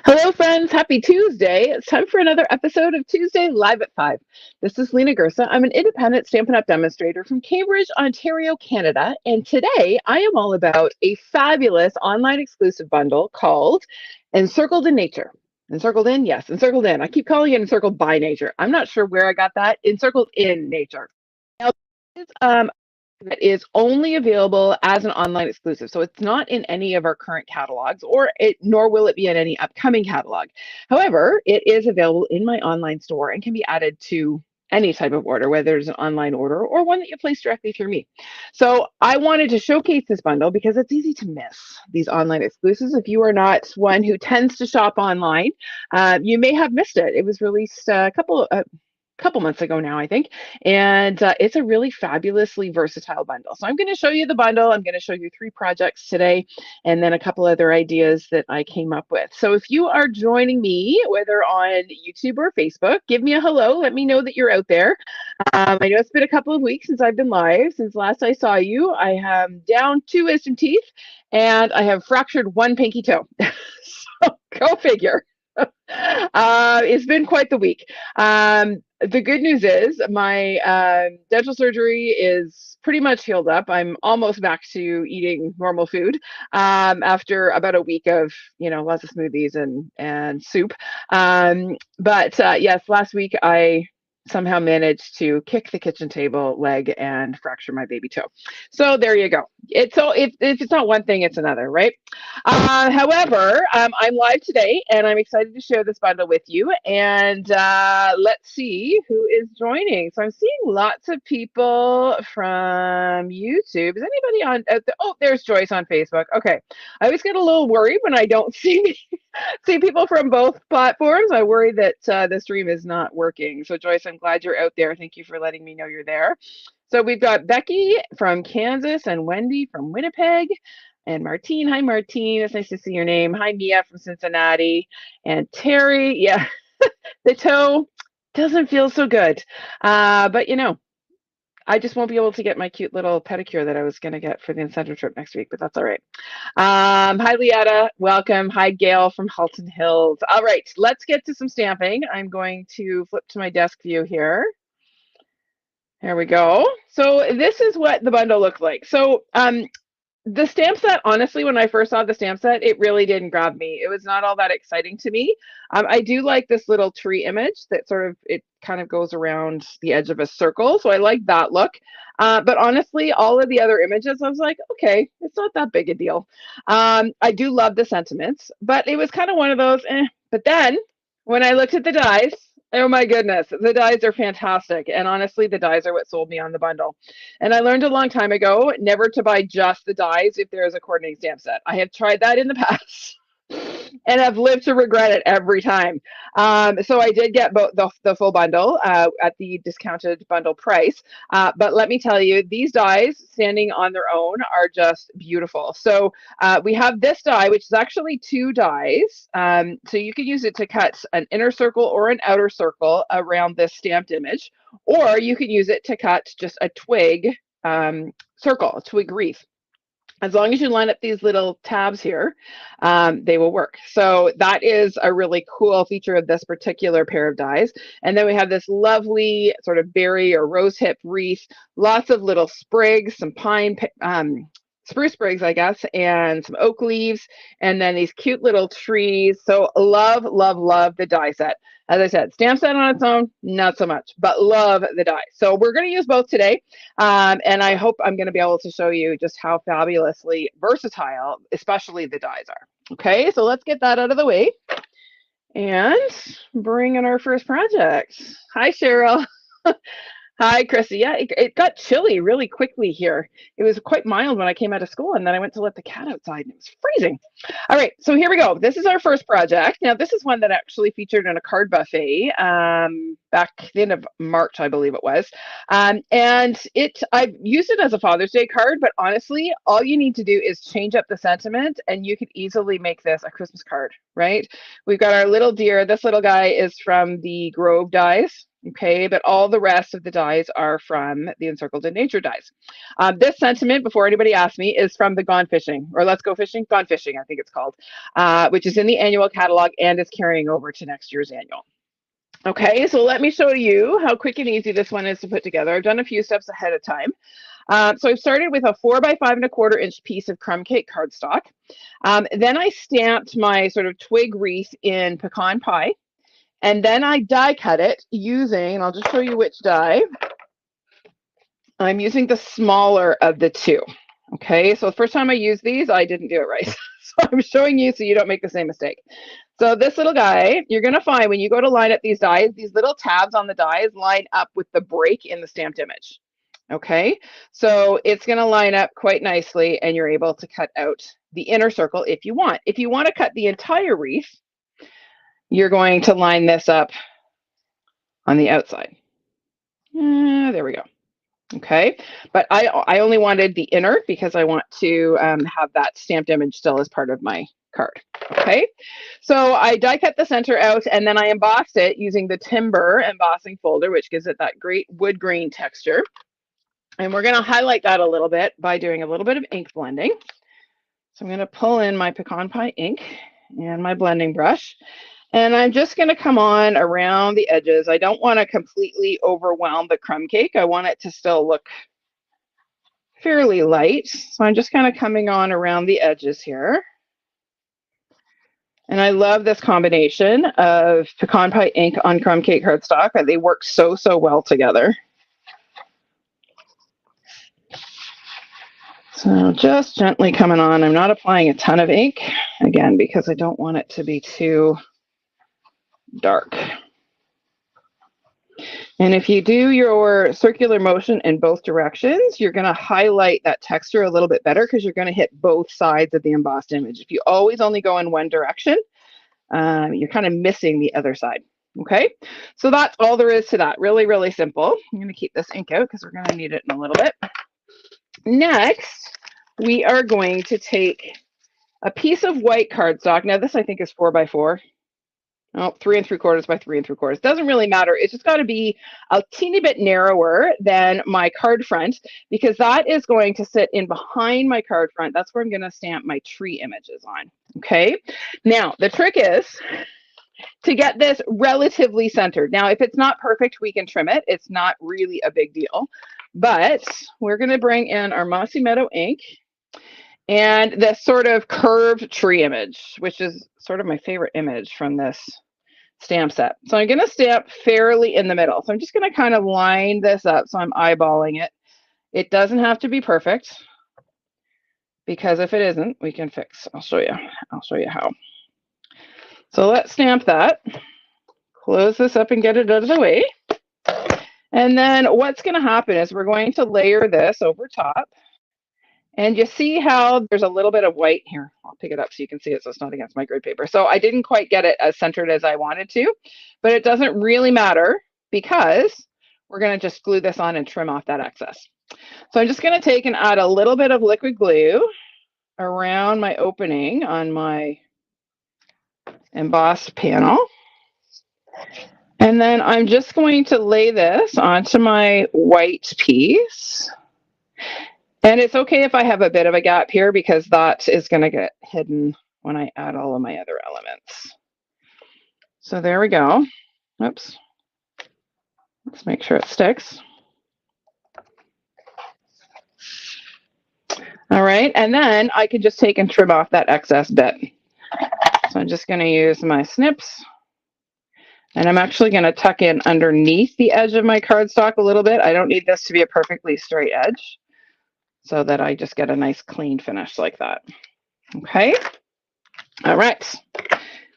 Hello, friends. Happy Tuesday. It's time for another episode of Tuesday Live at 5. This is Lena Gersa. I'm an independent Stampin' Up! Demonstrator from Cambridge, Ontario, Canada. And today I am all about a fabulous online exclusive bundle called Encircled in Nature. Encircled in? Yes, Encircled in. I keep calling it Encircled by Nature. I'm not sure where I got that. Encircled in Nature. Now, this that is only available as an online exclusive. So it's not in any of our current catalogs, nor will it be in any upcoming catalog. However, it is available in my online store and can be added to any type of order, whether it's an online order or one that you place directly through me. So I wanted to showcase this bundle because it's easy to miss these online exclusives. If you are not one who tends to shop online, you may have missed it. It was released a couple months ago now, I think. And it's a really fabulously versatile bundle. So I'm going to show you the bundle. I'm going to show you 3 projects today, and then a couple other ideas that I came up with. So if you are joining me, whether on YouTube or Facebook, give me a hello. Let me know that you're out there. I know it's been a couple of weeks since I've been live. Since last I saw you, I am down 2 wisdom teeth, and I have fractured 1 pinky toe. So go figure. It's been quite the week. The good news is my dental surgery is pretty much healed up. I'm almost back to eating normal food after about a week of, lots of smoothies and soup. But yes, last week I somehow managed to kick the kitchen table leg and fracture my baby toe. So there you go. If it's not one thing, it's another, right? However, I'm live today and I'm excited to share this bundle with you. And let's see who is joining. So I'm seeing lots of people from YouTube. Is anybody on? Oh, there's Joyce on Facebook. Okay. I always get a little worried when I don't see people from both platforms. I worry that the stream is not working. So Joyce, I'm glad you're out there. Thank you for letting me know you're there. So we've got Becky from Kansas and Wendy from Winnipeg and Martine. Hi, Martine. It's nice to see your name. Hi, Mia from Cincinnati. And Terry. Yeah, the toe doesn't feel so good. But, I just won't be able to get my cute little pedicure that I was going to get for the incentive trip next week, but that's all right. Hi, Lietta. Welcome. Hi, Gail from Halton Hills. All right, let's get to some stamping. I'm going to flip to my desk view here. There we go. So this is what the bundle looks like. So the stamp set, honestly, when I first saw the stamp set, it really didn't grab me. It was not all that exciting to me. I do like this little tree image that it kind of goes around the edge of a circle. So I like that look. But honestly, all of the other images, I was like, okay, it's not that big a deal. I do love the sentiments, but it was kind of one of those, But then when I looked at the dies, oh my goodness, the dies are fantastic. And honestly, the dies are what sold me on the bundle. And I learned a long time ago never to buy just the dies if there is a coordinating stamp set. I have tried that in the past and have lived to regret it every time. So I did get both the full bundle at the discounted bundle price. But let me tell you, these dies standing on their own are just beautiful. So we have this die, which is actually 2 dies. So you can use it to cut an inner circle or an outer circle around this stamped image, or you can use it to cut just a twig circle, a twig wreath. As long as you line up these little tabs here, they will work. So that is a really cool feature of this particular pair of dies. And then we have this lovely sort of berry or rose hip wreath, lots of little sprigs, some pine, spruce sprigs, I guess, and some oak leaves, and then these cute little trees. So love, love, love the die set. As I said, stamp set on its own, not so much, but love the die. So we're going to use both today. And I hope I'm going to be able to show you just how fabulously versatile, especially the dies are. Okay, so let's get that out of the way and bring in our first project. Hi, Cheryl. Hi, Chrissy. Yeah, it got chilly really quickly here. It was quite mild when I came out of school, and then I went to let the cat outside, and it was freezing. All right, so here we go. This is our first project. Now, this is one that actually featured in a card buffet back the end of March, I believe it was. And I've used it as a Father's Day card, but honestly, all you need to do is change up the sentiment, and you could easily make this a Christmas card, right? We've got our little deer. This little guy is from the Grove dies. Okay, but all the rest of the dies are from the Encircled in Nature dies. This sentiment, before anybody asks me, is from the Gone Fishing, or Let's Go Fishing, Gone Fishing, I think it's called, which is in the annual catalog and is carrying over to next year's annual. Okay, so let me show you how quick and easy this one is to put together. I've done a few steps ahead of time. So I've started with a 4 by 5¼ inch piece of crumb cake cardstock. Then I stamped my sort of twig wreath in Pecan Pie. And then I die cut it using, and I'll just show you which die. I'm using the smaller of the two. Okay, so the first time I used these, I didn't do it right. So I'm showing you so you don't make the same mistake. So this little guy, you're going to find when you go to line up these dies, these little tabs on the dies line up with the break in the stamped image. Okay, so it's going to line up quite nicely and you're able to cut out the inner circle if you want. If you want to cut the entire wreath, you're going to line this up on the outside. There we go. Okay, but I only wanted the inner because I want to have that stamped image still as part of my card. Okay, so I die cut the center out and then I embossed it using the timber embossing folder, which gives it that great wood grain texture. And we're going to highlight that a little bit by doing a little bit of ink blending. So I'm going to pull in my Pecan Pie ink and my blending brush. And I'm just going to come on around the edges. I don't want to completely overwhelm the crumb cake. I want it to still look fairly light. So I'm just kind of coming on around the edges here. And I love this combination of Pecan Pie ink on crumb cake cardstock. They work so, so well together. So just gently coming on. I'm not applying a ton of ink, again, because I don't want it to be too dark. And if you do your circular motion in both directions, you're going to highlight that texture a little bit better because you're going to hit both sides of the embossed image. If you always only go in one direction, you're kind of missing the other side. Okay, so that's all there is to that. Really, really simple. I'm going to keep this ink out because we're going to need it in a little bit. Next, we are going to take a piece of white cardstock. Now this I think is 4 by 4. Oh, 3 3/4 by 3 3/4. Doesn't really matter. It's just got to be a teeny bit narrower than my card front because that is going to sit in behind my card front. That's where I'm going to stamp my tree images on. Okay. Now the trick is to get this relatively centered. Now, if it's not perfect, we can trim it. It's not really a big deal. But we're going to bring in our Mossy Meadow ink and this sort of curved tree image, which is sort of my favorite image from this stamp set. So I'm going to stamp fairly in the middle. So I'm just going to kind of line this up so I'm eyeballing it. It doesn't have to be perfect because if it isn't, we can fix. I'll show you how. So let's stamp that. Close this up and get it out of the way. And then what's going to happen is we're going to layer this over top. And you see how there's a little bit of white here. I'll pick it up so you can see it so it's not against my grid paper. So I didn't quite get it as centered as I wanted to, but it doesn't really matter because we're going to just glue this on and trim off that excess. So I'm just going to take and add a little bit of liquid glue around my opening on my embossed panel. And then I'm just going to lay this onto my white piece. And it's okay if I have a bit of a gap here because that is going to get hidden when I add all of my other elements. So there we go. Oops. Let's make sure it sticks. All right, and then I can just take and trim off that excess bit. So I'm just going to use my snips. And I'm actually going to tuck in underneath the edge of my cardstock a little bit. I don't need this to be a perfectly straight edge, so that I just get a nice clean finish like that. Okay. All right.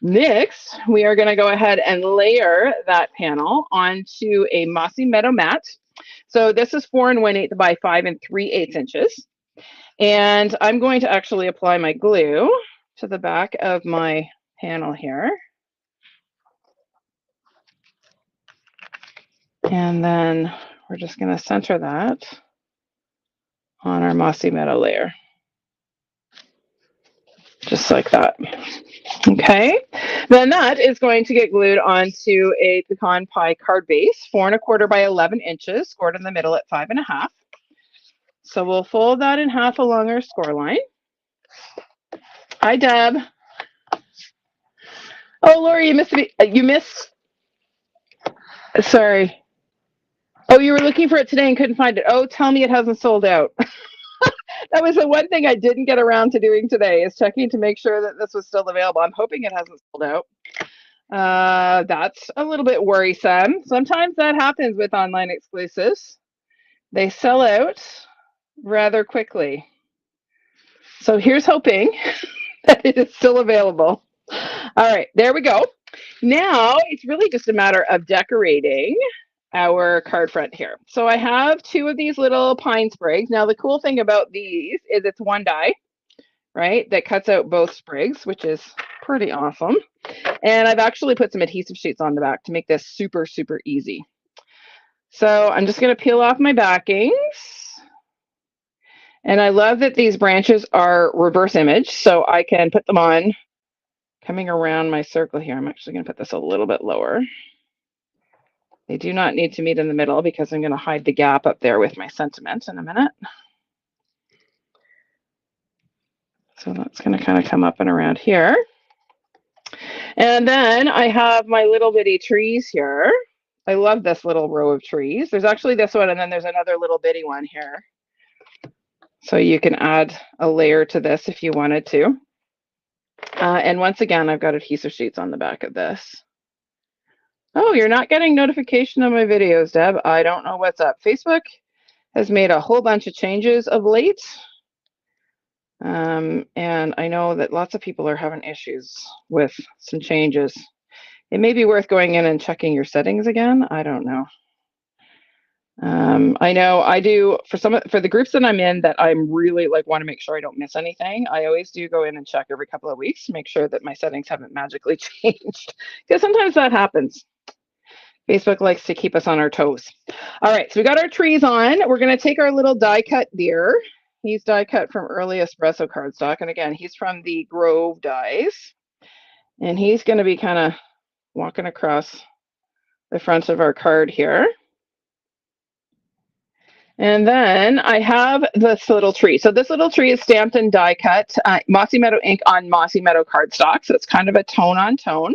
Next, we are going to go ahead and layer that panel onto a Mossy Meadow mat. So this is 4 1/8 by 5 3/8 inches. And I'm going to actually apply my glue to the back of my panel here. And then we're just going to center that on our Mossy Meadow layer. Just like that. Okay. Then that is going to get glued onto a pecan pie card base, 4¼ by 11 inches, scored in the middle at 5½. So we'll fold that in half along our score line. Hi, Deb. Oh, Lori, you missed me. You missed. Sorry. Oh, you were looking for it today and couldn't find it. Oh, tell me it hasn't sold out. That was the one thing I didn't get around to doing today, is checking to make sure that this was still available. I'm hoping it hasn't sold out. That's a little bit worrisome. Sometimes that happens with online exclusives. They sell out rather quickly. So here's hoping that it is still available. All right, there we go. Now it's really just a matter of decorating our card front here. So I have 2 of these little pine sprigs. Now the cool thing about these is it's one die, right, that cuts out both sprigs, which is pretty awesome. And I've actually put some adhesive sheets on the back to make this super, super easy. So I'm just going to peel off my backings. And I love that these branches are reverse image, so I can put them on coming around my circle here. I'm actually going to put this a little bit lower. They do not need to meet in the middle because I'm going to hide the gap up there with my sentiment in a minute. So that's going to kind of come up and around here. And then I have my little bitty trees here. I love this little row of trees. There's actually this one, and then there's another little bitty one here. So you can add a layer to this if you wanted to. And once again, I've got adhesive sheets on the back of this. Oh, you're not getting notification of my videos, Deb. I don't know what's up. Facebook has made a whole bunch of changes of late. And I know that lots of people are having issues with some changes. It may be worth going in and checking your settings again. I don't know. I know I do for the groups that I'm in that I'm really want to make sure I don't miss anything. I always do go in and check every couple of weeks to make sure that my settings haven't magically changed, because sometimes that happens. Facebook likes to keep us on our toes. All right, so we got our trees on. We're going to take our little die cut deer. He's die cut from early espresso cardstock. And again, he's from the Grove dies. And he's going to be kind of walking across the front of our card here. And then I have this little tree. So this little tree is stamped and die cut, Mossy Meadow ink on Mossy Meadow cardstock. So it's kind of a tone on tone.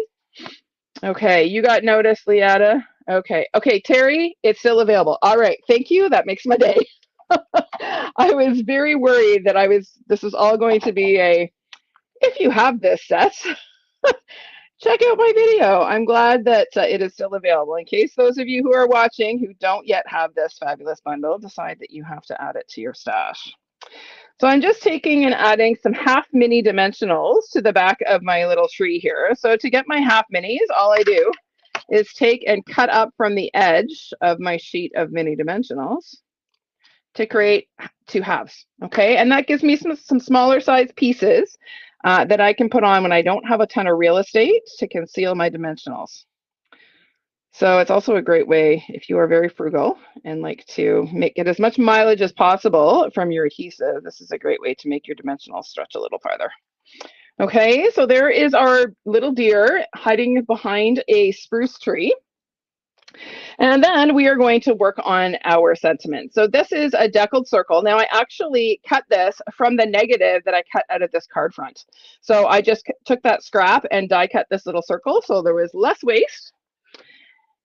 Okay, you got notice, Leetta. Okay, Terry, it's still available. All right, thank you. That makes my day. I was very worried that this was all going to be if you have this set, check out my video. I'm glad that it is still available in case those of you who are watching who don't yet have this fabulous bundle decide that you have to add it to your stash. So I'm just taking and adding some half mini dimensionals to the back of my little tree here. So to get my half minis, all I do is take and cut up from the edge of my sheet of mini dimensionals to create 2 halves, okay? And that gives me some smaller size pieces that I can put on when I don't have a ton of real estate to conceal my dimensionals. So it's also a great way, if you are very frugal and like to get as much mileage as possible from your adhesive, this is a great way to make your dimensionals stretch a little farther. Okay, so there is our little deer hiding behind a spruce tree. And then we are going to work on our sentiment. So this is a deckled circle. Now I actually cut this from the negative that I cut out of this card front. So I just took that scrap and die cut this little circle, so there was less waste.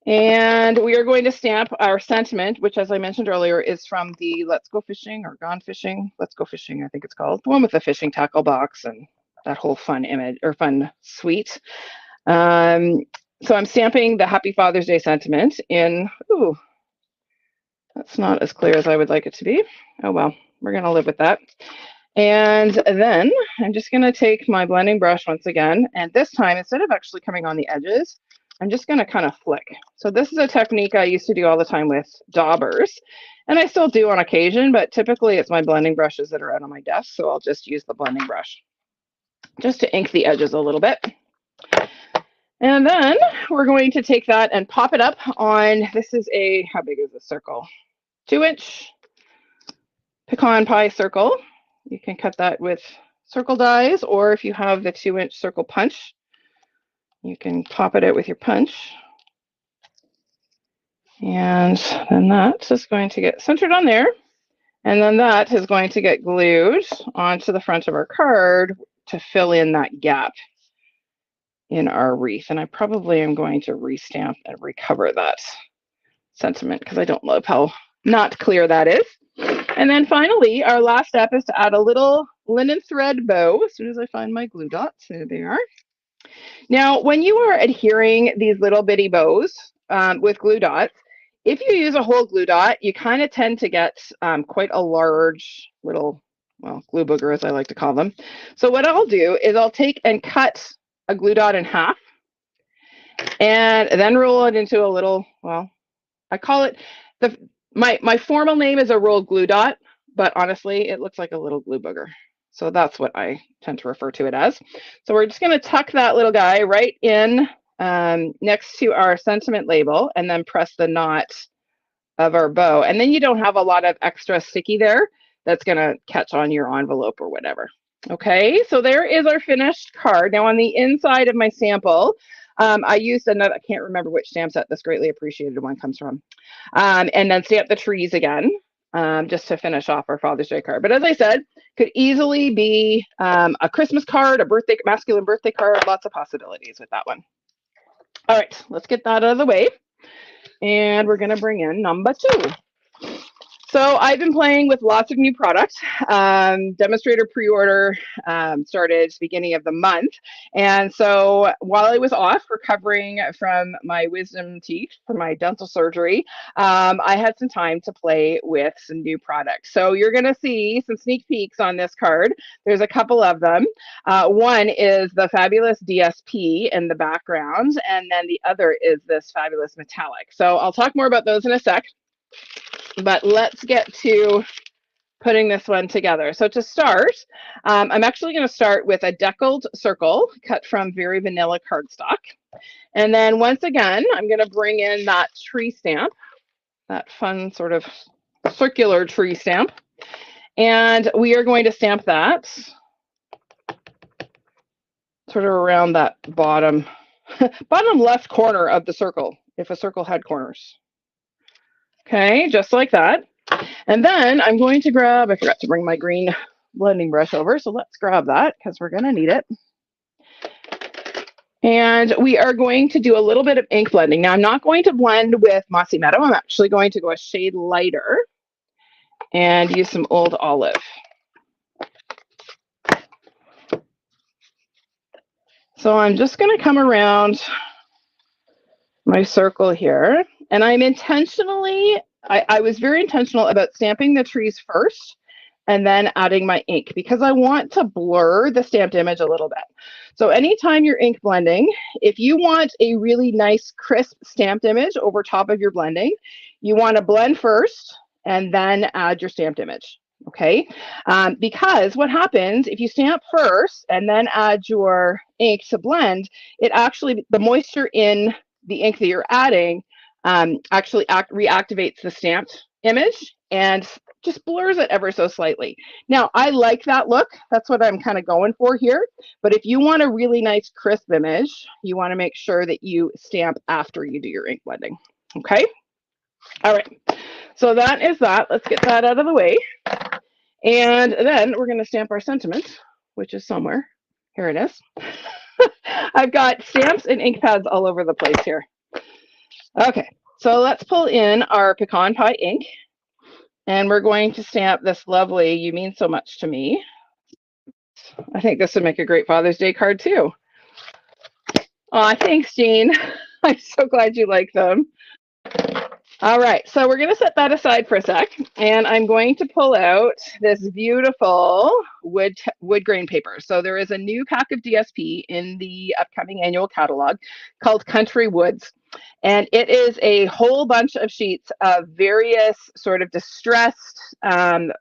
And we are going to stamp our sentiment, which, as I mentioned earlier, is from the Let's Go Fishing or Gone Fishing. Let's Go Fishing, I think it's called. The one with the fishing tackle box and that whole fun image or fun suite. So I'm stamping the Happy Father's Day sentiment in, ooh, that's not as clear as I would like it to be. Oh, well, we're going to live with that. And then I'm just going to take my blending brush once again. And this time, instead of actually coming on the edges, I'm just going to kind of flick. So this is a technique I used to do all the time with daubers. And I still do on occasion, but typically it's my blending brushes that are out on my desk. So I'll just use the blending brush just to ink the edges a little bit. And then we're going to take that and pop it up on, this is how big is this circle? 2-inch pecan pie circle. You can cut that with circle dies, or if you have the 2-inch circle punch, You can pop it out with your punch. And then that is going to get centered on there. And then that is going to get glued onto the front of our card to fill in that gap in our wreath. And I probably am going to restamp and recover that sentiment because I don't love how not clear that is. And then finally, our last step is to add a little linen thread bow. As soon as I find my glue dots, there they are. Now, when you are adhering these little bitty bows with glue dots, if you use a whole glue dot, you kind of tend to get quite a large little, well, glue booger, as I like to call them. So what I'll do is I'll take and cut a glue dot in half and then roll it into a little, well, I call it, my formal name is a rolled glue dot, but honestly, it looks like a little glue booger. So that's what I tend to refer to it as. So we're just going to tuck that little guy right in next to our sentiment label and then press the knot of our bow. And then you don't have a lot of extra sticky there that's going to catch on your envelope or whatever. Okay, so there is our finished card. Now on the inside of my sample, I used another, I can't remember which stamp set this greatly appreciated one comes from. And then stamp the trees again, just to finish off our Father's Day card. But as I said, could easily be a Christmas card, a birthday, masculine birthday card, lots of possibilities with that one. All right, let's get that out of the way. And we're gonna bring in number 2. So I've been playing with lots of new products. Demonstrator pre-order started beginning of the month. And so while I was off recovering from my wisdom teeth from my dental surgery, I had some time to play with some new products. So you're gonna see some sneak peeks on this card. There's a couple of them. One is the fabulous DSP in the background, and then the other is this fabulous metallic. So I'll talk more about those in a sec. But let's get to putting this one together. So to start, I'm actually going to start with a deckled circle cut from Very Vanilla cardstock. And then once again, I'm going to bring in that tree stamp, that fun sort of circular tree stamp. And we are going to stamp that sort of around that bottom left corner of the circle, if a circle had corners. Okay, just like that. And then I'm going to grab, I forgot to bring my green blending brush over, so let's grab that because we're going to need it. And we are going to do a little bit of ink blending. Now, I'm not going to blend with Mossy Meadow. I'm actually going to go a shade lighter and use some Old Olive. So I'm just going to come around my circle here. And I'm intentionally, I was very intentional about stamping the trees first and then adding my ink because I want to blur the stamped image a little bit. So anytime you're ink blending, if you want a really nice crisp stamped image over top of your blending, you want to blend first and then add your stamped image. Okay, because what happens if you stamp first and then add your ink to blend, it actually, the moisture in the ink that you're adding actually reactivates the stamped image and just blurs it ever so slightly. Now, I like that look. That's what I'm kind of going for here. But if you want a really nice crisp image, you want to make sure that you stamp after you do your ink blending. Okay? All right. So that is that. Let's get that out of the way. And then we're going to stamp our sentiment, which is somewhere. Here it is. I've got stamps and ink pads all over the place here. Okay, so let's pull in our Pecan Pie ink, and we're going to stamp this lovely "You Mean So Much to Me." I think this would make a great Father's Day card too. Aw, thanks, Jean. I'm so glad you like them. All right, so we're going to set that aside for a sec, and I'm going to pull out this beautiful wood grain paper. So there is a new pack of DSP in the upcoming annual catalog called Country Woods, and it is a whole bunch of sheets of various sort of distressed pine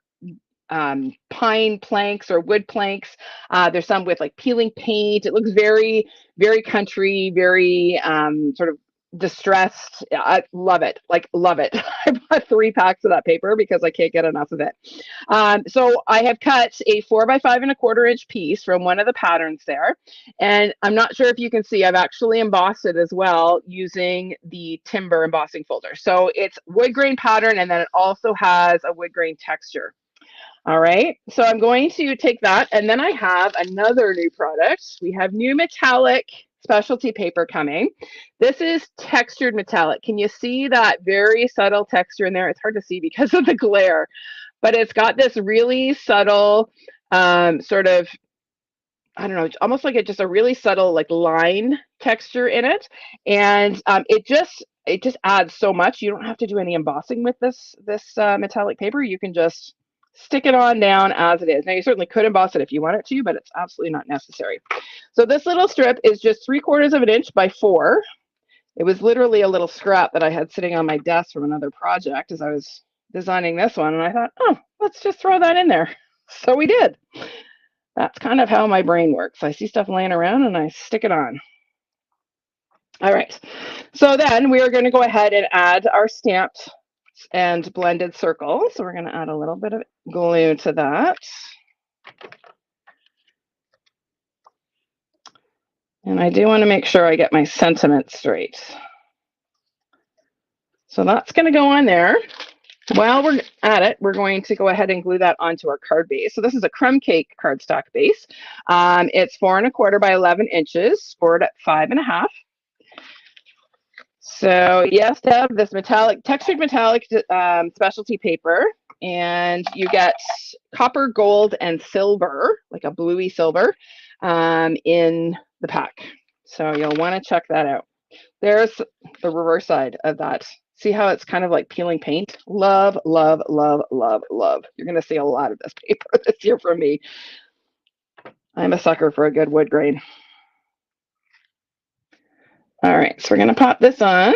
planks or wood planks. There's some with like peeling paint. It looks very, very country, very sort of distressed. I love it. Like, love it. I got 3 packs of that paper because I can't get enough of it. So I have cut a 4 by 5 1/4 inch piece from one of the patterns there. And I'm not sure if you can see, I've actually embossed it as well using the timber embossing folder. So it's wood grain pattern, and then it also has a wood grain texture. All right, so I'm going to take that, and then I have another new product. We have new metallic specialty paper coming. This is textured metallic. Can you see that very subtle texture in there? It's hard to see because of the glare, but it's got this really subtle sort of, I don't know, almost like just a really subtle like line texture in it, and it just adds so much. You don't have to do any embossing with this metallic paper. You can just stick it on down as it is. Now you certainly could emboss it if you wanted to, but it's absolutely not necessary. So this little strip is just 3/4 of an inch by 4. It was literally a little scrap that I had sitting on my desk from another project as I was designing this one, and I thought, oh, let's just throw that in there. So we did. That's kind of how my brain works. I see stuff laying around and I stick it on. All right, so then we are going to go ahead and add our stamped and blended circle. So we're going to add a little bit of glue to that. And I do want to make sure I get my sentiment straight. So that's going to go on there. While we're at it, we're going to go ahead and glue that onto our card base. So this is a crumb cake cardstock base. It's 4 1/4 by 11 inches, scored at 5.5. So yes, to have this textured metallic specialty paper, and you get copper, gold, and silver, like a bluey silver, in the pack. So you'll want to check that out. There's the reverse side of that. See how it's kind of like peeling paint? Love, love, love, love, love. You're going to see a lot of this paper this year from me. I'm a sucker for a good wood grain. All right, so we're going to pop this on.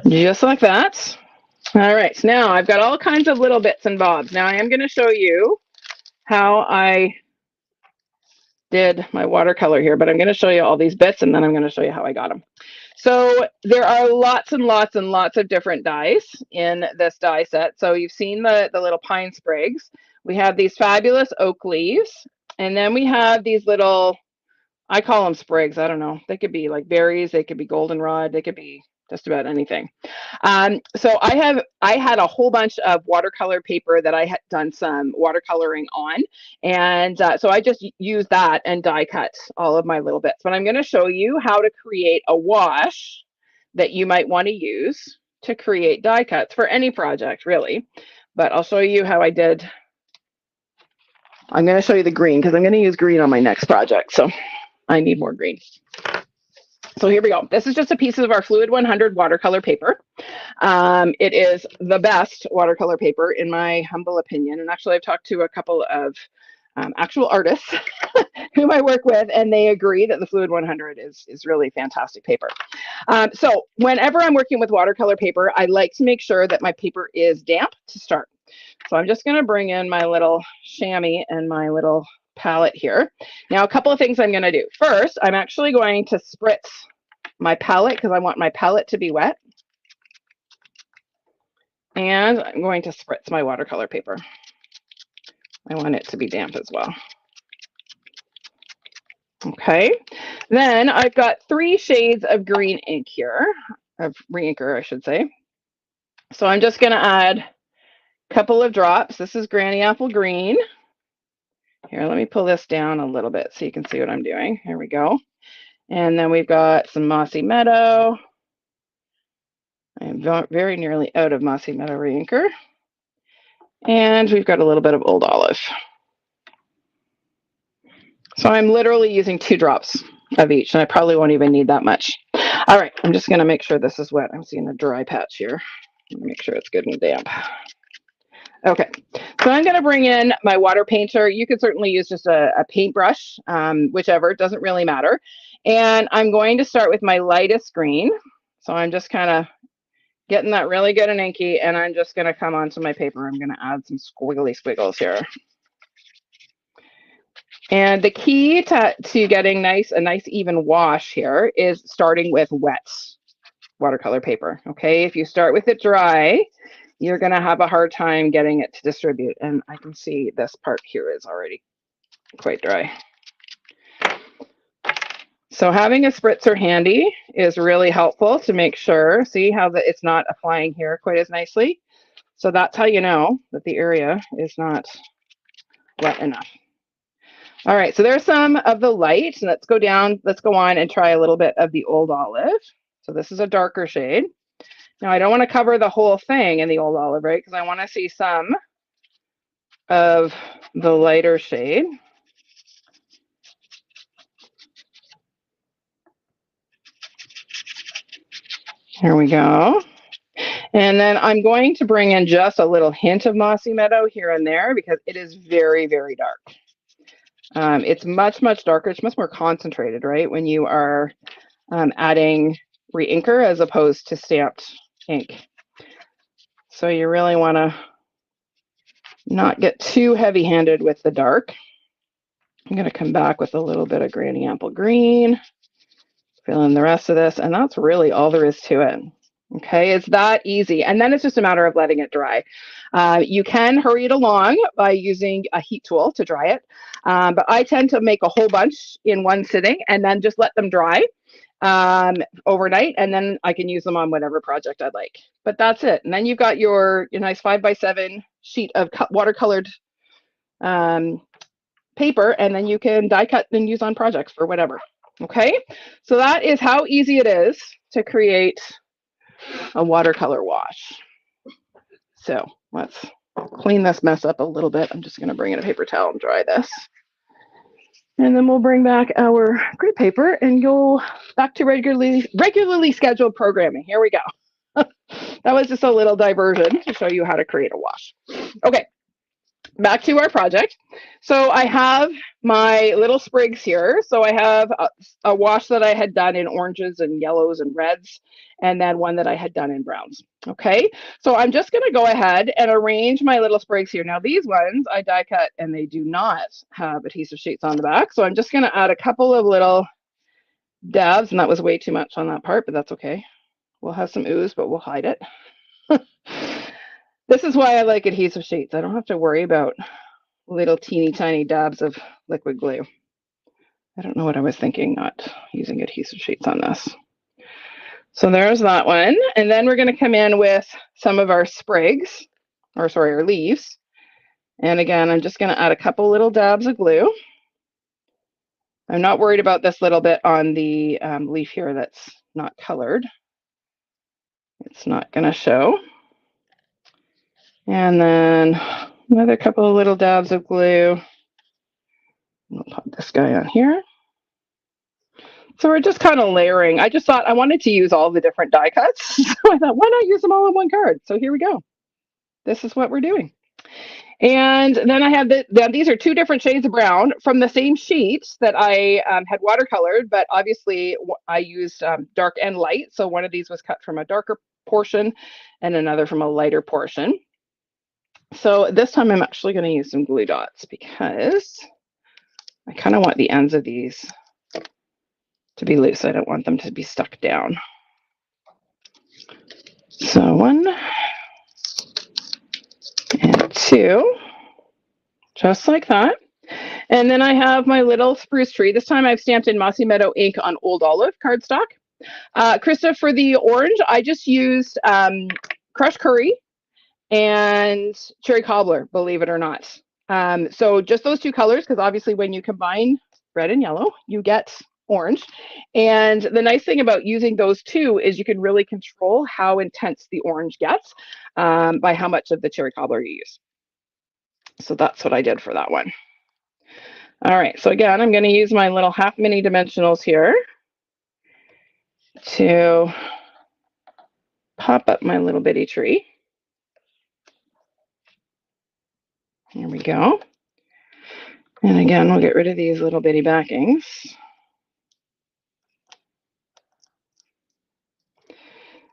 Just like that. All right, so now I've got all kinds of little bits and bobs. Now I am going to show you how I did my watercolor here, but I'm going to show you all these bits, and then I'm going to show you how I got them. So there are lots and lots and lots of different dies in this die set. So you've seen the little pine sprigs. We have these fabulous oak leaves, and then we have these little, I call them sprigs. I don't know. They could be like berries. They could be goldenrod. They could be just about anything. So I had a whole bunch of watercolor paper that I had done some watercoloring on. And so I just used that and die cut all of my little bits. But I'm going to show you how to create a wash that you might want to use to create die cuts for any project, really. But I'll show you how I did. I'm going to show you the green because I'm going to use green on my next project. So I need more green. So here we go. This is just a piece of our Fluid 100 watercolor paper. It is the best watercolor paper in my humble opinion. And actually I've talked to a couple of actual artists whom I work with, and they agree that the Fluid 100 is really fantastic paper. So whenever I'm working with watercolor paper, I like to make sure that my paper is damp to start. So I'm just going to bring in my little chamois and my little palette here. Now, a couple of things I'm going to do. First, I'm actually going to spritz my palette because I want my palette to be wet. And I'm going to spritz my watercolor paper. I want it to be damp as well. Okay. Then I've got 3 shades of green ink here, of re-inker, I should say. So I'm just going to add a couple of drops. This is Granny Apple Green. Here, let me pull this down a little bit so you can see what I'm doing. Here we go. And then we've got some Mossy Meadow. I'm very nearly out of Mossy Meadow re-inker. And we've got a little bit of Old Olive. So I'm literally using 2 drops of each, and I probably won't even need that much. All right, I'm just going to make sure this is wet. I'm seeing a dry patch here. Let me make sure it's good and damp. Okay, so I'm going to bring in my water painter. You could certainly use just a paintbrush, whichever, it doesn't really matter. And I'm going to start with my lightest green. So I'm just kind of getting that really good and inky, and I'm just going to come onto my paper. I'm going to add some squiggly squiggles here. And the key to getting a nice even wash here is starting with wet. watercolor paper. Okay, if you start with it dry, you're going to have a hard time getting it to distribute. And I can see this part here is already quite dry. So having a spritzer handy is really helpful to make sure, see how it's not applying here quite as nicely. So that's how you know that the area is not wet enough. All right, so there's some of the light. Let's go on and try a little bit of the Old Olive. So this is a darker shade. Now I don't want to cover the whole thing in the Old Olive, right? Because I want to see some of the lighter shade. Here we go. And then I'm going to bring in just a little hint of Mossy Meadow here and there because it is very, very dark. It's much, much darker. It's much more concentrated, right? When you are adding re-inker as opposed to stamped ink. So you really want to not get too heavy-handed with the dark. I'm going to come back with a little bit of Granny Apple Green, fill in the rest of this, and that's really all there is to it. Okay, it's that easy. And then it's just a matter of letting it dry. You can hurry it along by using a heat tool to dry it. But I tend to make a whole bunch in one sitting and then just let them dry overnight. And then I can use them on whatever project I'd like. But that's it. And then you've got your nice 5x7 sheet of watercolored paper. And then you can die cut and use on projects for whatever. Okay, so that is how easy it is to create a watercolor wash. So let's clean this mess up a little bit. I'm just going to bring in a paper towel and dry this. And then we'll bring back our grid paper and go back to regularly scheduled programming. Here we go. That was just a little diversion to show you how to create a wash. Okay, back to our project. So I have my little sprigs here. So I have a wash that I had done in oranges and yellows and reds, and then one that I had done in browns. Okay, so I'm just going to go ahead and arrange my little sprigs here. Now these ones I die cut and they do not have adhesive sheets on the back. So I'm just going to add a couple of little dabs, and that was way too much on that part, but that's okay. We'll have some ooze, but we'll hide it. This is why I like adhesive sheets. I don't have to worry about little teeny tiny dabs of liquid glue. I don't know what I was thinking, not using adhesive sheets on this. So there's that one. And then we're going to come in with some of our sprigs, or sorry, our leaves. And again, I'm just going to add a couple little dabs of glue. I'm not worried about this little bit on the leaf here that's not colored. It's not going to show. And then another couple of little dabs of glue. We'll pop this guy on here. So we're just kind of layering. I just thought I wanted to use all the different die cuts. So I thought, why not use them all on one card? So here we go. This is what we're doing. And then I have these are two different shades of brown from the same sheet that I had watercolored, but obviously I used dark and light. So one of these was cut from a darker portion and another from a lighter portion. So this time I'm actually going to use some glue dots because I kind of want the ends of these to be loose. I don't want them to be stuck down. So 1 and 2, just like that. And then I have my little spruce tree. This time I've stamped in Mossy Meadow ink on Old Olive cardstock. Krista, for the orange, I just used crushed curry and cherry cobbler, believe it or not. So just those two colors, because obviously when you combine red and yellow, you get orange. And the nice thing about using those two is you can really control how intense the orange gets by how much of the cherry cobbler you use. So that's what I did for that one. All right, so again, I'm going to use my little half mini dimensionals here to pop up my little bitty tree. Here we go. And again, we'll get rid of these little bitty backings.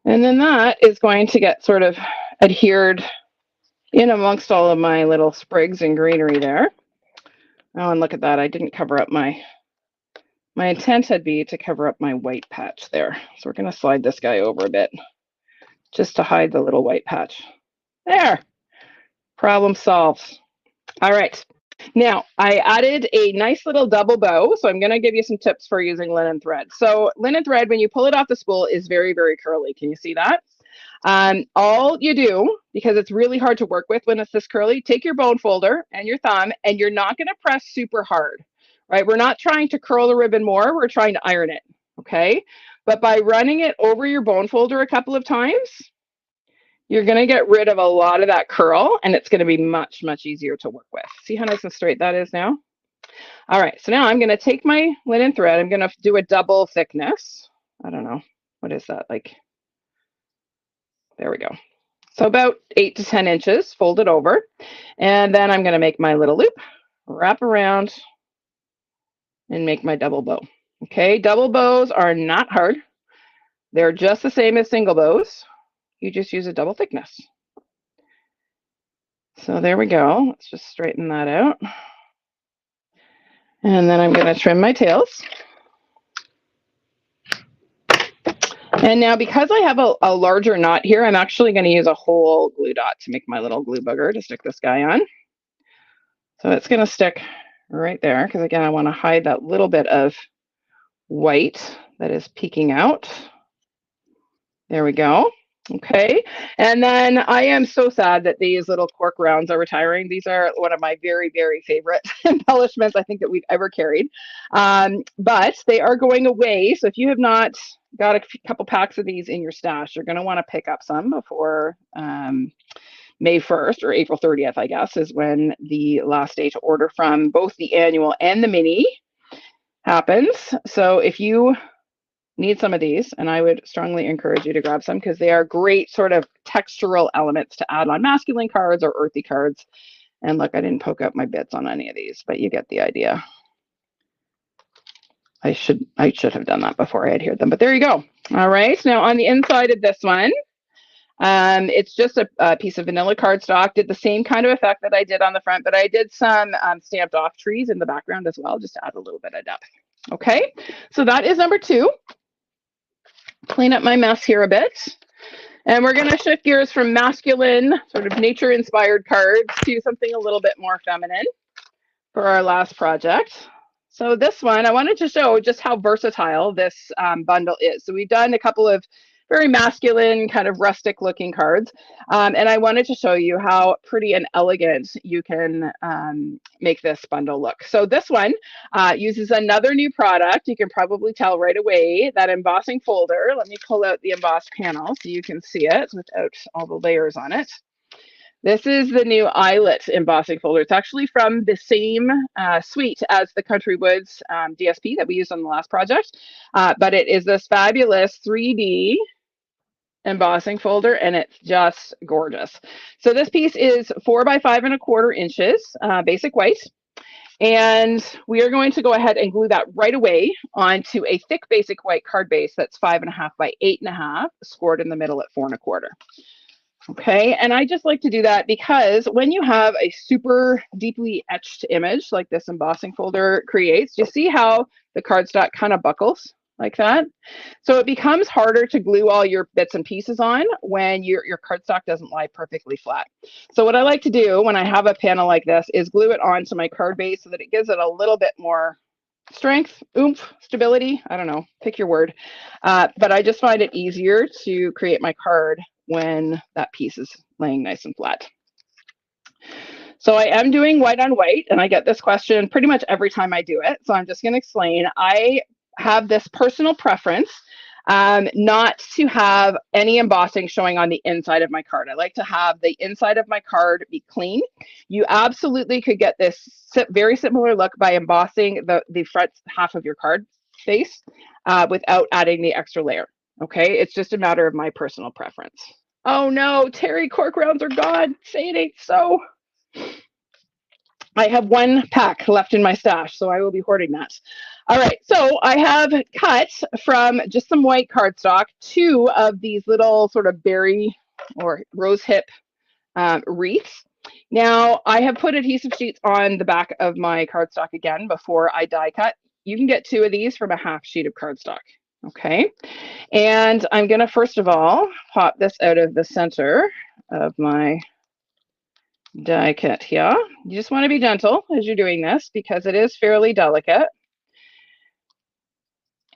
And then that is going to get sort of adhered in amongst all of my little sprigs and greenery there. Oh, and look at that. I didn't cover up my my intent had be to cover up my white patch there. So we're going to slide this guy over a bit just to hide the little white patch. There, problem solved. All right. Now, I added a nice little double bow, so I'm going to give you some tips for using linen thread. So linen thread, when you pull it off the spool, is very, very curly. Can you see that? All you do, because it's really hard to work with when it's this curly, take your bone folder and your thumb, and you're not going to press super hard, right? We're not trying to curl the ribbon more. We're trying to iron it, okay? But by running it over your bone folder a couple of times, you're going to get rid of a lot of that curl, and it's going to be much, much easier to work with. See how nice and straight that is now? All right, so now I'm going to take my linen thread. I'm going to do a double thickness. I don't know. What is that? Like, there we go. So about 8 to 10 inches, fold it over. And then I'm going to make my little loop, wrap around, and make my double bow. Okay, double bows are not hard. They're just the same as single bows. You just use a double thickness. So there we go. Let's just straighten that out. And then I'm going to trim my tails. And now, because I have a larger knot here, I'm actually going to use a whole glue dot to make my little glue bugger to stick this guy on. So it's going to stick right there, because again, I want to hide that little bit of white that is peeking out. There we go. Okay, and then I am so sad that these little cork rounds are retiring. These are one of my very, very favorite embellishments I think that we've ever carried. But they are going away. So if you have not got a couple packs of these in your stash, you're going to want to pick up some before May 1st or April 30th, I guess, is when the last day to order from both the annual and the mini happens. So if you need some of these, and I would strongly encourage you to grab some, because they are great sort of textural elements to add on masculine cards or earthy cards. And look, I didn't poke out my bits on any of these, but you get the idea. I should have done that before I adhered them, but there you go. All right, now on the inside of this one, it's just a piece of vanilla cardstock. Did the same kind of effect that I did on the front, but I did some stamped off trees in the background as well, just to add a little bit of depth. Okay, so that is number 2. Clean up my mess here a bit. And we're going to shift gears from masculine, sort of nature-inspired cards to something a little bit more feminine for our last project. So this one, I wanted to show just how versatile this bundle is. So we've done a couple of very masculine, kind of rustic looking cards. And I wanted to show you how pretty and elegant you can make this bundle look. So this one uses another new product. You can probably tell right away, that embossing folder. Let me pull out the embossed panel so you can see it without all the layers on it. This is the new eyelet embossing folder. It's actually from the same suite as the Country Woods DSP that we used on the last project, but it is this fabulous 3D embossing folder, and it's just gorgeous. So this piece is 4 by 5¼ inches, basic white. And we are going to go ahead and glue that right away onto a thick basic white card base that's 5½ by 8½ scored in the middle at 4¼ Okay, and I just like to do that because when you have a super deeply etched image like this embossing folder creates, you see how the cardstock kind of buckles like that? So it becomes harder to glue all your bits and pieces on when your cardstock doesn't lie perfectly flat. So what I like to do when I have a panel like this is glue it onto my card base so that it gives it a little bit more strength, oomph, stability, I don't know, pick your word. But I just find it easier to create my card when that piece is laying nice and flat. So I am doing white on white, and I get this question pretty much every time I do it. So I'm just going to explain. I have this personal preference not to have any embossing showing on the inside of my card. I like to have the inside of my card be clean. You absolutely could get this very similar look by embossing the front half of your card face without adding the extra layer. Okay, it's just a matter of my personal preference. Oh no, Terry cork rounds are gone. Say it ain't so. I have 1 pack left in my stash, so I will be hoarding that. All right, so I have cut from just some white cardstock 2 of these little sort of berry or rose hip wreaths. Now, I have put adhesive sheets on the back of my cardstock again before I die cut. you can get 2 of these from a half sheet of cardstock. Okay, and I'm going to first of all pop this out of the center of my die cut here. You just want to be gentle as you're doing this because it is fairly delicate.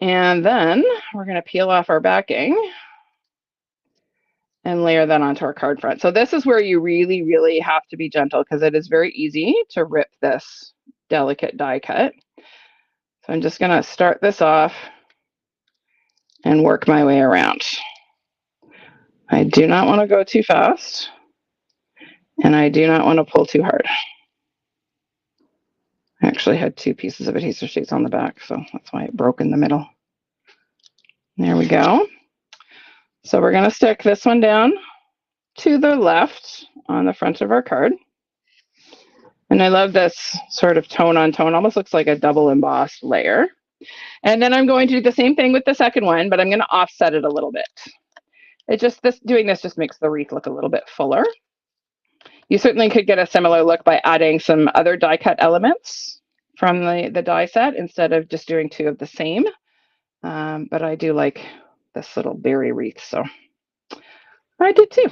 And then we're going to peel off our backing and layer that onto our card front. So this is where you really, really have to be gentle because it is very easy to rip this delicate die cut. So I'm just going to start this off and work my way around. I do not want to go too fast, and I do not want to pull too hard. I actually had 2 pieces of adhesive sheets on the back, so that's why it broke in the middle. There we go. So we're going to stick this one down to the left on the front of our card. And I love this sort of tone on tone, almost looks like a double embossed layer. And then I'm going to do the same thing with the second one, but I'm going to offset it a little bit. Doing this just makes the wreath look a little bit fuller. You certainly could get a similar look by adding some other die cut elements from the die set instead of just doing 2 of the same. But I do like this little berry wreath, so I did too.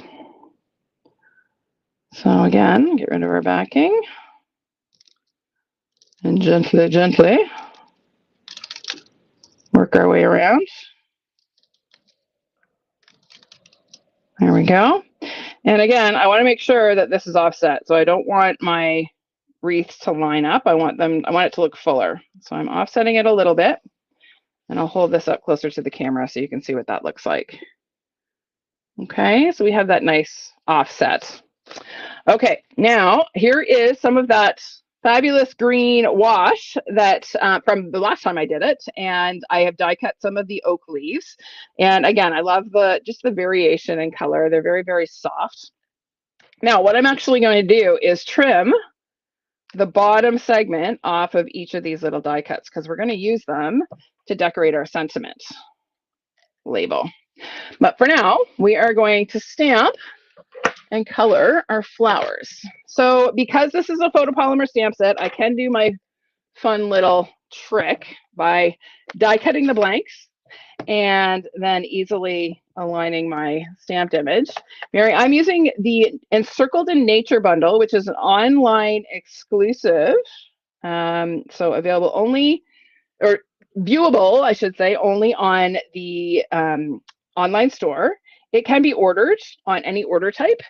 So again, get rid of our backing and gently, gently work our way around. There we go. And again, I want to make sure that this is offset. So I don't want my wreaths to line up. I want it to look fuller. So I'm offsetting it a little bit, and I'll hold this up closer to the camera so you can see what that looks like. Okay, so we have that nice offset. Okay, now here is some of that fabulous green wash that from the last time I did it, and I have die cut some of the oak leaves. And again, I love just the variation in color. They're very, very soft. Now, what I'm actually going to do is trim the bottom segment off of each of these little die cuts because we're going to use them to decorate our sentiment label. But for now, we are going to stamp and color our flowers. So because this is a photopolymer stamp set, I can do my fun little trick by die cutting the blanks and then easily aligning my stamped image. Mary, I'm using the Encircled in Nature bundle, which is an online exclusive. So available only, or viewable, I should say, only on the online store. It can be ordered on any order type.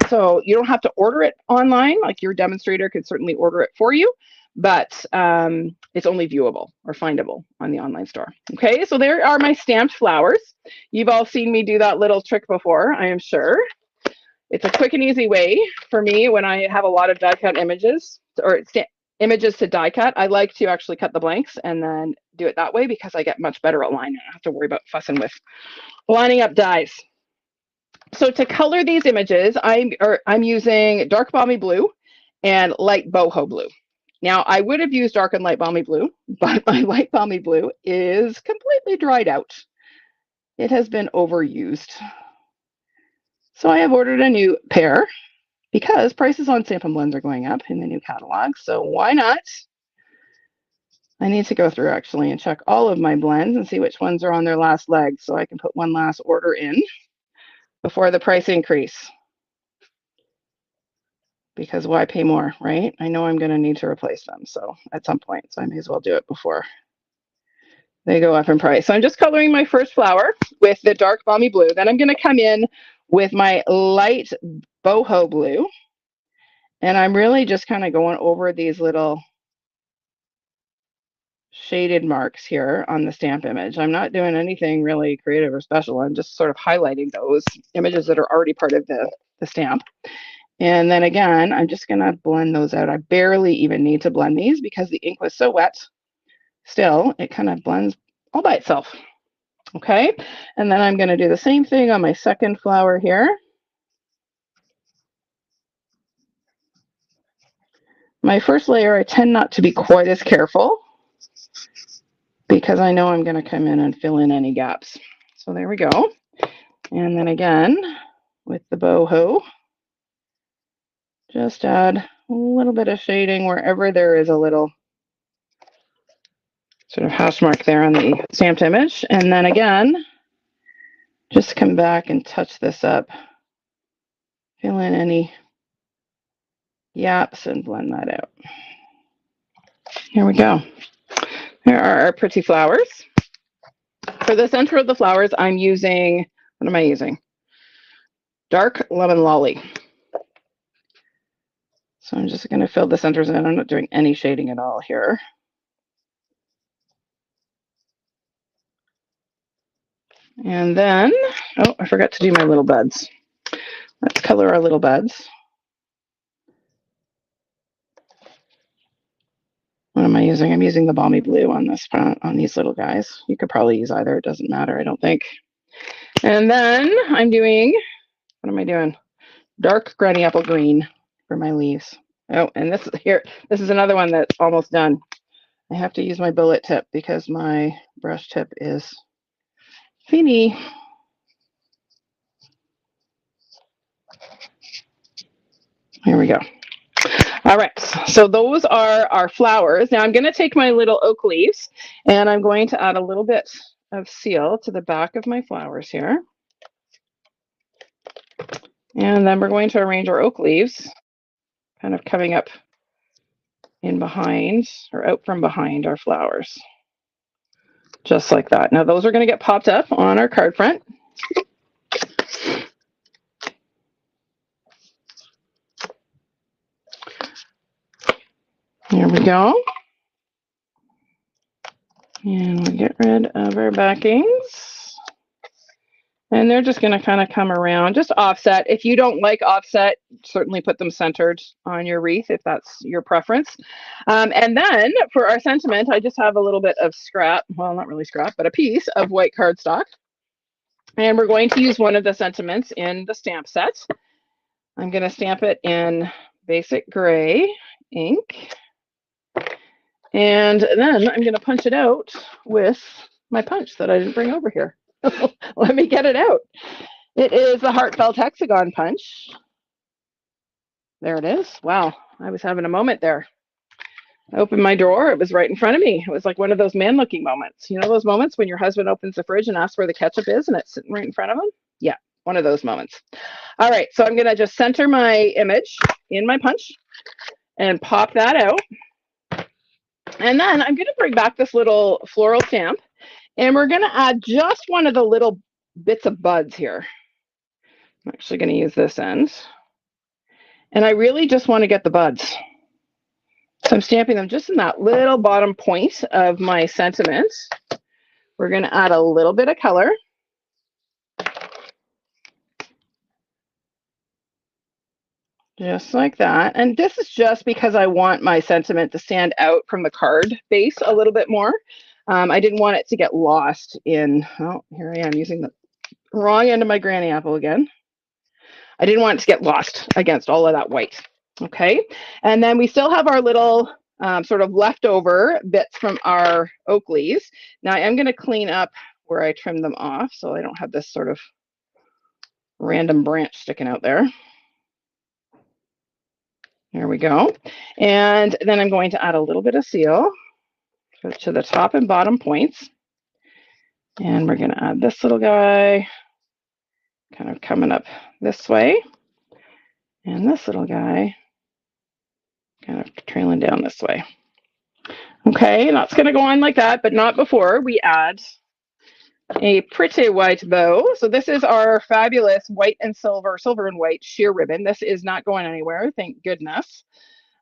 So you don't have to order it online, like your demonstrator could certainly order it for you, but it's only viewable or findable on the online store. Okay, so there are my stamped flowers. You've all seen me do that little trick before, I am sure. It's a quick and easy way for me when I have a lot of die cut images or images to die cut. I like to actually cut the blanks and then do it that way because I get much better alignment. I don't have to worry about fussing with lining up dies. So to color these images, I'm using dark balmy blue and light boho blue. Now, I would have used dark and light balmy blue, but my light balmy blue is completely dried out. It has been overused. So I have ordered a new pair because prices on Stampin' Blends are going up in the new catalog. So why not? I need to go through actually and check all of my blends and see which ones are on their last leg so I can put one last order in before the price increase. Because why pay more, right? I know I'm going to need to replace them at some point, so I may as well do it before they go up in price. So I'm just coloring my first flower with the dark balmy blue. Then I'm going to come in with my light boho blue. And I'm really just kind of going over these little shaded marks here on the stamp image. I'm not doing anything really creative or special. I'm just sort of highlighting those images that are already part of the stamp. And then again, I'm just going to blend those out. I barely even need to blend these because the ink was so wet. Still, it kind of blends all by itself. Okay, and then I'm going to do the same thing on my second flower here. My first layer, I tend not to be quite as careful because I know I'm going to come in and fill in any gaps. So there we go. And then again, with the boho, just add a little bit of shading wherever there is a little sort of hash mark there on the stamped image. And then again, just come back and touch this up. Fill in any yaps and blend that out. Here we go. There are our pretty flowers. For the center of the flowers, I'm using, what am I using? Dark Lemon Lolly. So I'm just going to fill the centers in. I'm not doing any shading at all here. And then, oh, I forgot to do my little buds. Let's color our little buds. What am I using? I'm using the Balmy Blue on this on these little guys. You could probably use either. It doesn't matter, I don't think. And then I'm doing, what am I doing? Dark Granny Apple Green for my leaves. Oh, and this is another one that's almost done. I have to use my bullet tip because my brush tip is teeny. Here we go. All right, so those are our flowers. Now I'm going to take my little oak leaves and I'm going to add a little bit of seal to the back of my flowers here. And then we're going to arrange our oak leaves kind of coming up in behind or out from behind our flowers. Just like that. Now those are going to get popped up on our card front. Here we go. And we get rid of our backings. And they're just going to kind of come around, just offset. If you don't like offset, certainly put them centered on your wreath if that's your preference. And then for our sentiment, I just have a little bit of scrap, well, not really scrap, but a piece of white cardstock. And we're going to use one of the sentiments in the stamp set. I'm going to stamp it in basic gray ink. And then I'm going to punch it out with my punch that I didn't bring over here. Let me get it out. It is the Heartfelt Hexagon punch. There it is. Wow, I was having a moment there. I opened my drawer. It was right in front of me. It was like one of those man-looking moments. You know those moments when your husband opens the fridge and asks where the ketchup is and it's sitting right in front of him? Yeah, one of those moments. All right, so I'm going to just center my image in my punch and pop that out. And then I'm going to bring back this little floral stamp. And we're going to add just one of the little bits of buds here. I'm actually going to use this end. And I really just want to get the buds. So I'm stamping them just in that little bottom point of my sentiment. We're going to add a little bit of color. Just like that. And this is just because I want my sentiment to stand out from the card base a little bit more. I didn't want it to get lost in, oh, here I am using the wrong end of my granny apple again. I didn't want it to get lost against all of that white. Okay. And then we still have our little sort of leftover bits from our oak leaves. Now I'm going to clean up where I trimmed them off so I don't have this sort of random branch sticking out there. There we go. And then I'm going to add a little bit of seal to the top and bottom points. And we're going to add this little guy kind of coming up this way. And this little guy kind of trailing down this way. Okay, and that's going to go on like that, but not before we add a pretty white bow. So this is our fabulous white and silver and white sheer ribbon. This is not going anywhere, thank goodness.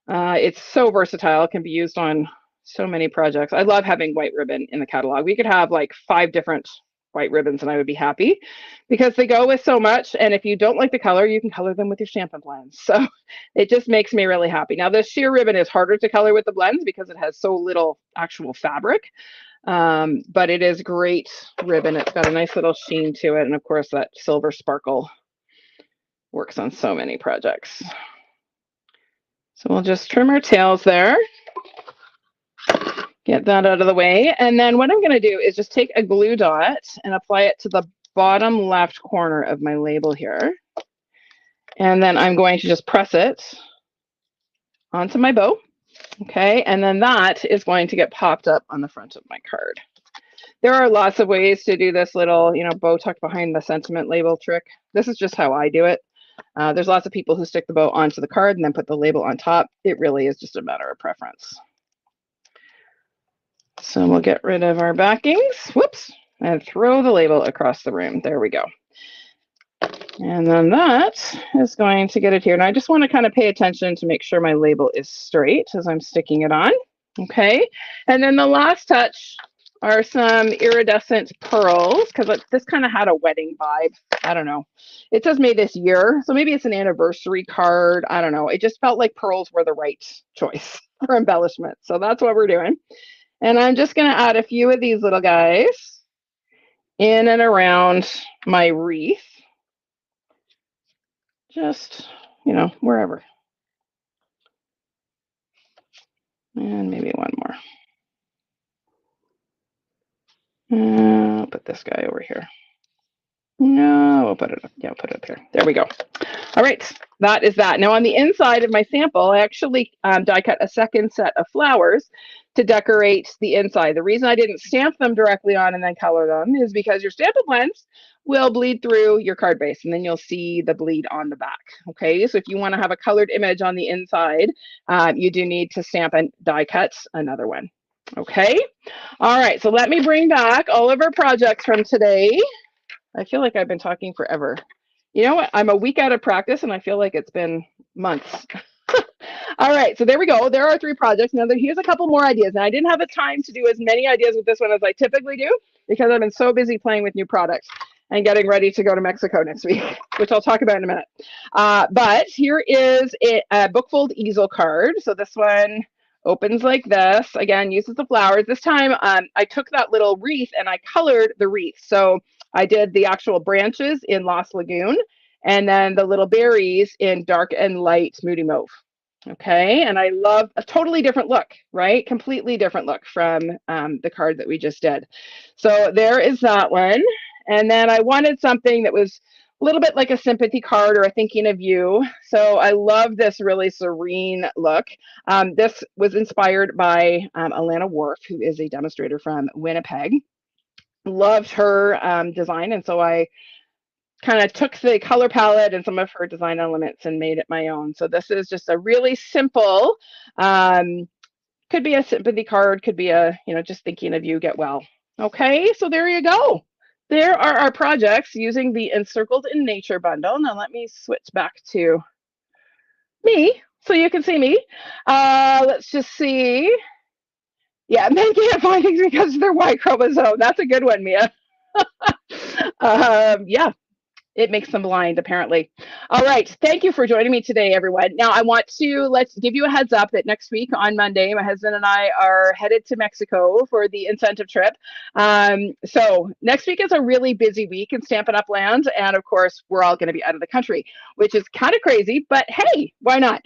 It's so versatile, it can be used on so many projects. I love having white ribbon in the catalog. We could have like 5 different white ribbons and I would be happy because they go with so much. And if you don't like the color, you can color them with your Stampin' blends. So it just makes me really happy. Now this sheer ribbon is harder to color with the blends because it has so little actual fabric. But it is great ribbon. It's got a nice little sheen to it. And of course that silver sparkle works on so many projects. So we'll just trim our tails there. Get that out of the way. And then what I'm going to do is just take a glue dot and apply it to the bottom left corner of my label here. And then I'm going to just press it onto my bow. Okay, and then that is going to get popped up on the front of my card. There are lots of ways to do this little, bow tuck behind the sentiment label trick. This is just how I do it. There's lots of people who stick the bow onto the card and then put the label on top. It really is just a matter of preference. So we'll get rid of our backings, whoops, and throw the label across the room. There we go. And then that is going to get it here. And I just want to kind of pay attention to make sure my label is straight as I'm sticking it on. Okay. And then the last touch are some iridescent pearls, because this kind of had a wedding vibe. I don't know. It says made this year, so maybe it's an anniversary card. I don't know. It just felt like pearls were the right choice for embellishment. So that's what we're doing. And I'm just going to add a few of these little guys in and around my wreath. Just, wherever. And maybe one more. I'll put this guy over here. No, we'll put it up. Yeah, I'll put it up here. There we go. All right, that is that. Now on the inside of my sample, I actually die cut a second set of flowers to decorate the inside. The reason I didn't stamp them directly on and then color them is because your Stampin' blends will bleed through your card base, and then you'll see the bleed on the back. Okay, so if you want to have a colored image on the inside, you do need to stamp and die cut another one. Okay, all right, so let me bring back all of our projects from today. I feel like I've been talking forever. You know what? I'm a week out of practice and I feel like it's been months. All right, so there we go. There are 3 projects. Now, here's a couple more ideas. And I didn't have the time to do as many ideas with this one as I typically do because I've been so busy playing with new products and getting ready to go to Mexico next week, which I'll talk about in a minute. But here is a bookfold easel card. So this one opens like this. Again, uses the flowers. This time I took that little wreath and I colored the wreath. So I did the actual branches in Lost Lagoon and then the little berries in dark and light Moody Mauve. Okay, and I love a totally different look, right? Completely different look from the card that we just did. So there is that one. And then I wanted something that was a little bit like a sympathy card or a thinking of you. So I love this really serene look. This was inspired by Alana Worf, who is a demonstrator from Winnipeg. Loved her design, and so I kind of took the color palette and some of her design elements and made it my own. So this is just a really simple, could be a sympathy card, could be a, just thinking of you, get well. Okay, so there you go. There are our projects using the Encircled in Nature bundle. Now let me switch back to me so you can see me. Let's just see. Yeah, men can't find things because of their Y chromosome. That's a good one, Mia. Yeah, it makes them blind, apparently. All right. Thank you for joining me today, everyone. Now, I want to give you a heads up that next week on Monday, my husband and I are headed to Mexico for the incentive trip. So next week is a really busy week in Stampin' Up! Land. And of course, we're all going to be out of the country, which is kind of crazy, but hey, why not?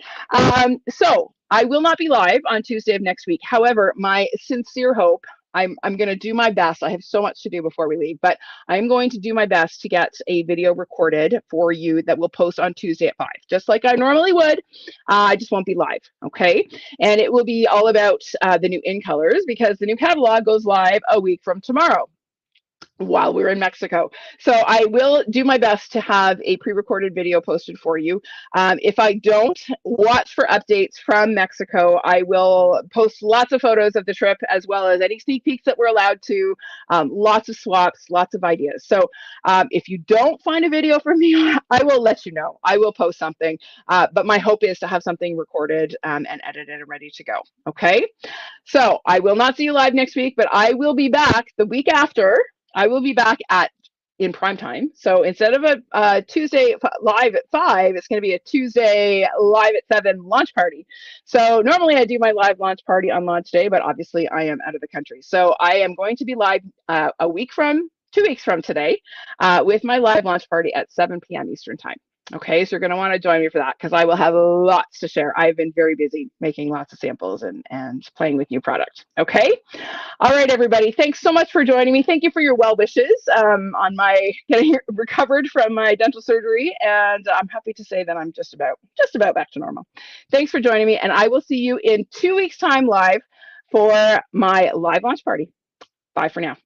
So I will not be live on Tuesday of next week. However, my sincere hope, I'm going to do my best. I have so much to do before we leave, but I'm going to do my best to get a video recorded for you that we'll post on Tuesday at 5, just like I normally would. I just won't be live, okay? And it will be all about the new in colors because the new catalog goes live a week from tomorrow while we're in Mexico. So I will do my best to have a pre-recorded video posted for you. If I don't, watch for updates from Mexico. I will post lots of photos of the trip as well as any sneak peeks that we're allowed to, lots of swaps, lots of ideas. So if you don't find a video from me, I will let you know. I will post something, but my hope is to have something recorded and edited and ready to go, okay? So I will not see you live next week, but I will be back the week after. I will be back in prime time. So instead of a Tuesday live at 5, it's going to be a Tuesday live at 7 launch party. So normally I do my live launch party on launch day, but obviously I am out of the country. So I am going to be live 2 weeks from today with my live launch party at 7 p.m. Eastern time. Okay, so you're going to want to join me for that because I will have lots to share. I've been very busy making lots of samples and playing with new products. Okay. All right, everybody. Thanks so much for joining me. Thank you for your well wishes on my getting recovered from my dental surgery, and I'm happy to say that I'm just about back to normal. Thanks for joining me, and I will see you in 2 weeks' time live for my live launch party. Bye for now.